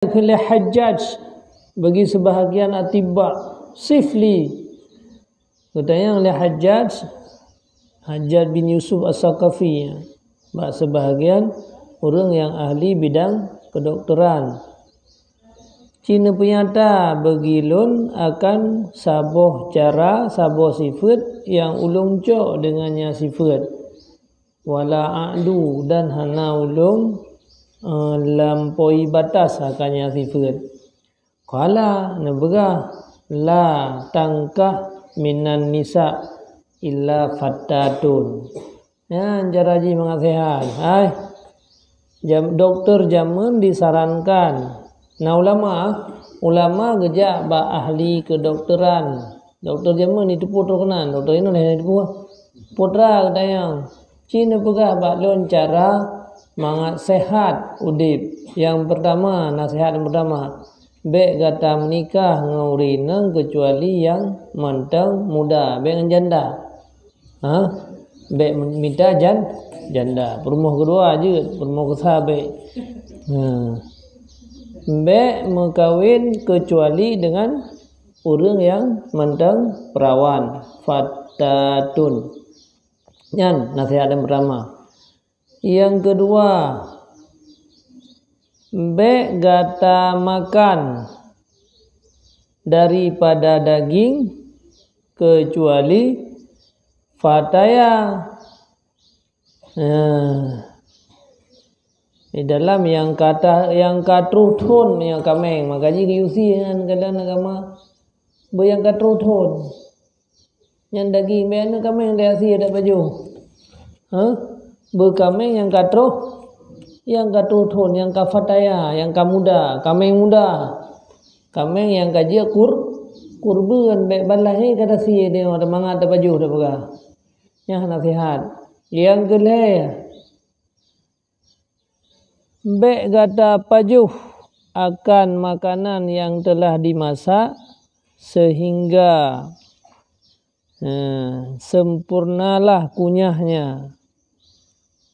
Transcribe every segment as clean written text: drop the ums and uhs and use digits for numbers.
oleh Hajjaj bagi sebahagian atibak sifli katanya oleh Hajjaj bin Yusuf As-Saqafi, sebahagian orang yang ahli bidang kedokteran. Cina penyata begilun akan saboh cara, saboh sifat yang ulung cok dengannya sifat. Wala a'du dan hana ulung lampaui batas akannya sifat. Qala nabgah la tangkah minan nisa illa fattatun. Ya, jaraji mengasihat. Doktor zaman disarankan. Nah ulama gejak ba ahli kedokteran. Doktor zaman itu putra kenan. Doktor ini lah itu putra katanya. Cina pegah ba lon cara mangat sehat udip. Yang pertama, nasihat yang pertama, bek kata menikah ngaurinang kecuali yang mantang muda, bek janda. Bek minta janda. Perumuh kedua je, perumuh kesahabek. Bek mengkawin kecuali dengan orang yang mantang perawan. Fattatun. Yan nasihat yang pertama. Yang kedua, bek gata makan daripada daging kecuali fataya. Di dalam yang katruthun yang kameng makaji kiusi kan kadang agama yang katruthun yang daging beana kameng dia si ada baju berkameng yang katruthun yang kafataya yang kamuda kameng muda kameng yang kaji kurban baik balai kata si dia ada mangat ada baju dah pegah yang nasihat. Yang kedua, bek kata pajuh akan makanan yang telah dimasak sehingga sempurnalah kunyahnya,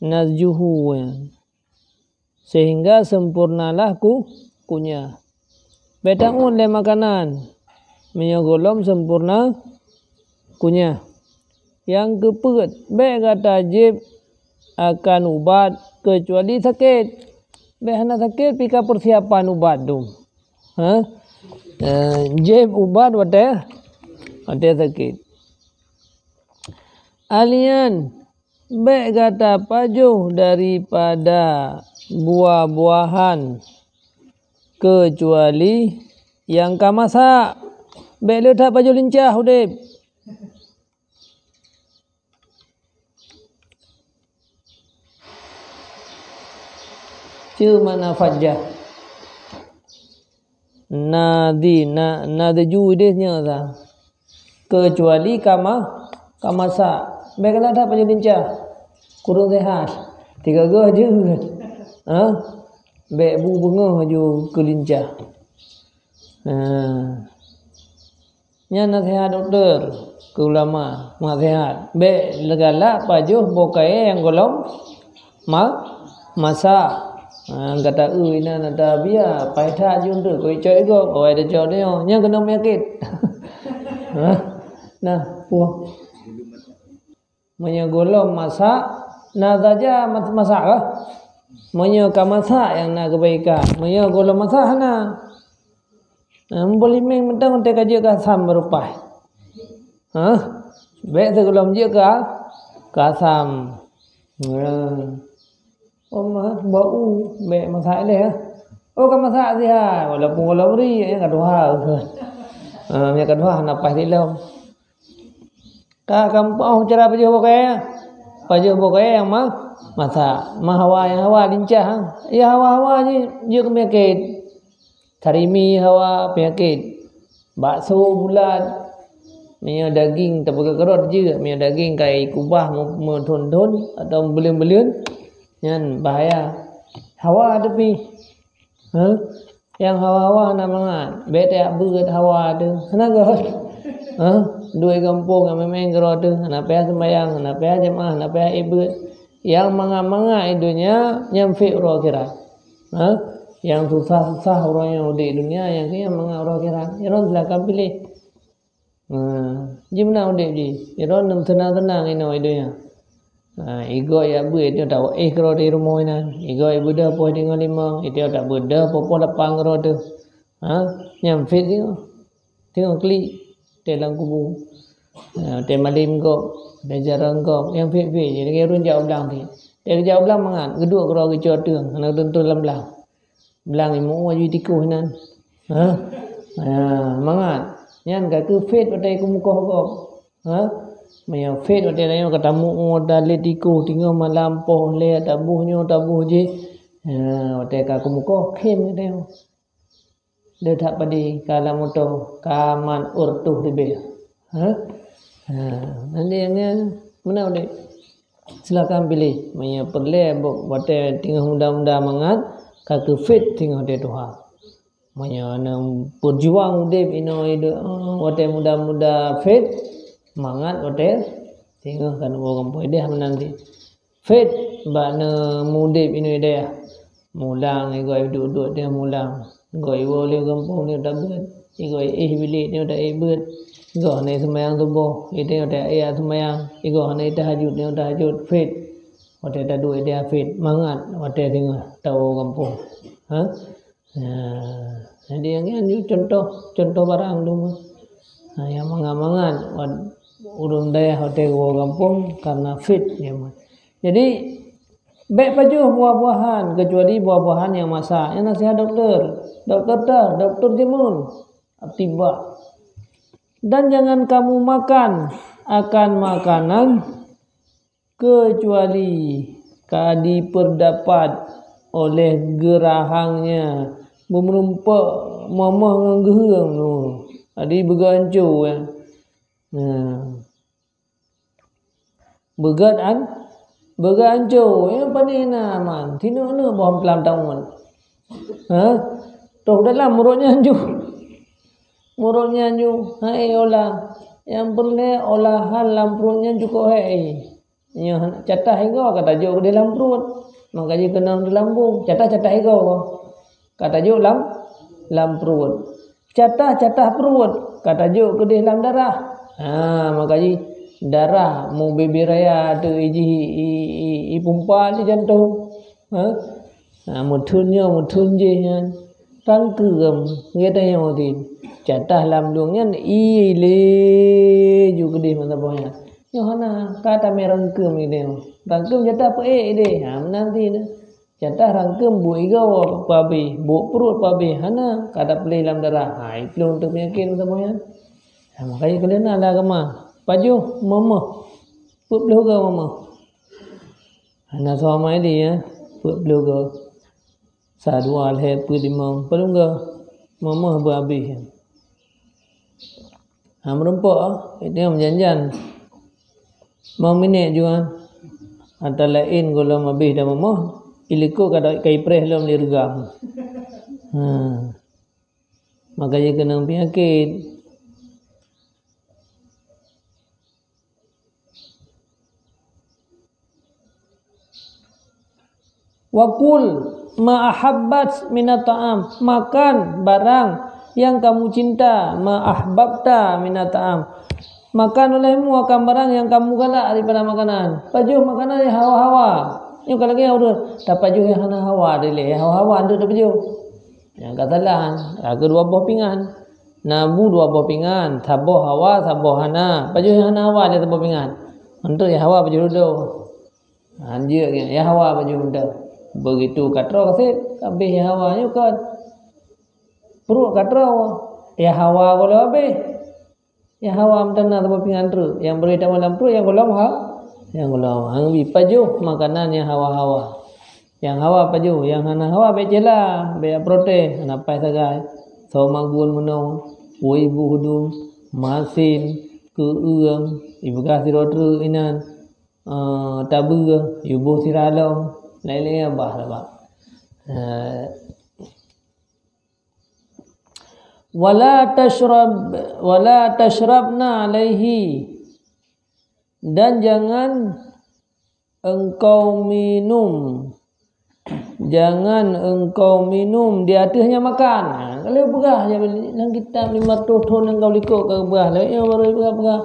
nazjuhu, sehingga sempurnalah kunyah. Betangun le makanan menyogolom sempurna kunyah. Yang keempat, bek kata jib akan ubat kecuali sakit. Bek hana sakit pika persiapan ubat tu. Jib ubat wate sakit. Alian bek kata pajuh daripada buah-buahan kecuali yang kamasak. Bek letak pajuh lincah udip. Mana fajah nadi judisnya dah kecuali kamasa baiklah dah panjang lincah kurang sehat 3 gah je baik bu bengah je kelincah nya nasihat doktor ke ulama nasihat baik legala pajuh bokai yang golong masak kata ina nada bia pai tha jun tu koi choi go oi de jo dia nya kena penyakit nah puah menyegolong masak nah saja masak lah menyeka masak yang nak kebaikan menyegolong masak hana boleh meng mentang te kaji ka sam berupai baik segolong je ka sam bau bek masak dia. Kan masak dia. Walaupun kalau beri yang kedua yang kedua napas di dalam. Kampung cara pajuh bokai yang masak. Hawa lincah. Ya hawa je penyakit. Tarimi hawa penyakit. Bakso bulat. Minyak daging terpakai kerot je. Minyak daging kayak kubah menton atau belian-belian. Yang bahaya hawa tapi yang hawa nak mangat bete berat hawa tu hanaga dua kampung yang memang kerot tu nak payah sembahyang nak payah jemaah nak payah ibadat yang manga-manga idunya nyamfi ro kira Yang susah-susah orang yang di dunia, yang kaya mengarah akhirat. Iron silakan pilih. Gimana udah ji? Iron tenang-tenang ini idenya. Ego ya bu itu tahu kalau di rumah ini. Ego ibu dah poh tinggal 5, itu tak beda poh lapang kalau tu. Nyampe tengok klik dalam kubu. Malim kau, jarang kau, yang fit jadi kerun jauh belang ni. Dia jauh belang mangan, kedua kerau kecil tu, anak tentu dalam belang. Belang imu wajib tikuh nan. Mangan. Nyan kata fit pada aku muka kau. Maya fit pada lain kata mu dah le tikuh tinggal malam poh le tabuhnya tabuh je. Pada aku muka kem dia. Dia tak padi kalau motor kaman urtuh lebih. Nanti yang mana boleh silakan pilih. Maya perle buat tinggal muda-muda mangat kata fit tinggal dia Tuhan. Maya berjuang dep ino itu wate muda-muda fit mangat wate tinggal kan orang pun dia menanti fit bana mudep ino dia mulang igoi duduk dia mulang goi boleh kampung dia tak ber igoi bilik dia tak ber igoi ne sembahyang subuh itu tak sembahyang igoi ne tahajud dia tahajud fit wate tak duit dia fit mangat wate tinggal tahu kampung jadi yang ini contoh barang dulu. Yang mangan-mangan urun daya hotel kampung karena fit ya. Jadi baik baju buah-buahan kecuali buah-buahan yang masak. Yang nasihat doktor jemun tiba. Dan jangan kamu makan akan makanan kecuali kadi perdapat oleh gerahangnya memerumpak mamah dengan gerang tu. Adi bergancur ya. Bergancur yang panina man. Tino na bom pelam tahun. Tok dalam murutnya anju. Murutnya anju. Hai olah. Yang boleh olahan dalam perutnya cukup hai. Yang catah ego kata jo ke dalam perut. Makanya kena dalam lambung. Catah ego. Kata juk lam perut. Catah perut. Kata juk ke dalam darah. Makanya darah mau baby raya tu iji pumpa di jantung. Mutunnya nya tangkem kita yang tin. Catah lam duangnya ile juk ke mana bohnya. Yohana kata merangkem ini. Rangkem catah apa deh. Nanti dah. Catah rangkem bu igau babi, bu perut babi, hana kada pelih dalam darah. Itu untuk penyakit semuanya. Makanya kalian ada agama. Paju mama, put beluga mama. Hana suama ini ya, put beluga. Sadua leh put limang, beluga mama babi. Merempok itu yang menjanjan. Mau minit juga. Ada lain kalau mabih dah mama. Iliko kada kai preh lom dirgam. Makanya kena penyakit. Wakul ma'ahabbat minat ta'am. Makan barang yang kamu cinta. Ma'ahbabta minat ta'am. Makan olehmu akan barang yang kamu galak daripada makanan. Pajuh makanan yang hawa-hawa. Yang kalau dia udah dapat juga hana hawa dile, hawa anda dapat juga. Yang katalah, kedua buah pingan. Nabu 2 buah pingan, saboh hawa, saboh hana. Baju hana hawa dia saboh pingan. Untuk ya hawa baju dulu. Anjir ya hawa baju dulu. Begitu katro kasih, habis ya hawa ni kan. Perut katro ya hawa kalau habis. Ya hawa mentana saboh pingan tu. Yang berita malam perut yang golong yang golong angbi paju makanan yang hawa-hawa. Yang hawa paju, yang hana hawa becela, be protein, napai sagai. So magun menong, woi bu hudung, masin, keung, ibu kasih rotu inan, tabu, ibu siralong, lain-lain bah. Wala tashrabna alaihi. Dan jangan engkau minum Jangan engkau minum di atasnya makan. Kalau berah je dalam kitab 500 tahun engkau likut ke berah. Ya baru berah.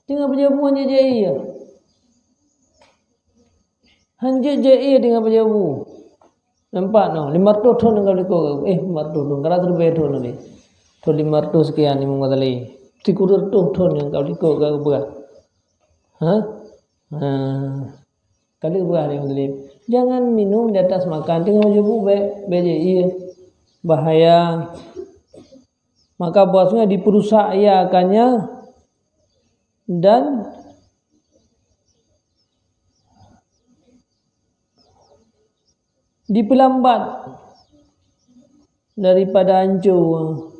Tengah berjabu hanya je. Hanya je tengah berjabu. Nampak no? 500 tahun engkau likut ke. 500 tahun. Kalau terlebih tahun ni. Tahun 500 sekian ni mungkin tadi. 300 tahun yang engkau likut ke berah. Kali berah ni tadi. Jangan minum di atas makan. Tengah berjabu BJI bahaya. Maka bahasanya diperusahakannya dan diperlambat daripada hancur.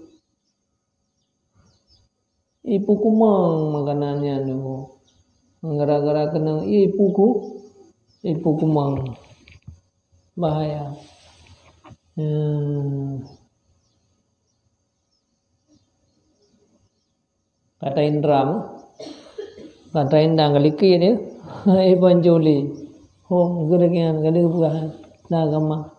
Ipu kumang makanannya tu. Gara-gara kena ipu kumang. Bahaya. Kata Indram. Kata Indang kali dia. Ipan joli. Oh, geregian kali buah. Nah, gamma.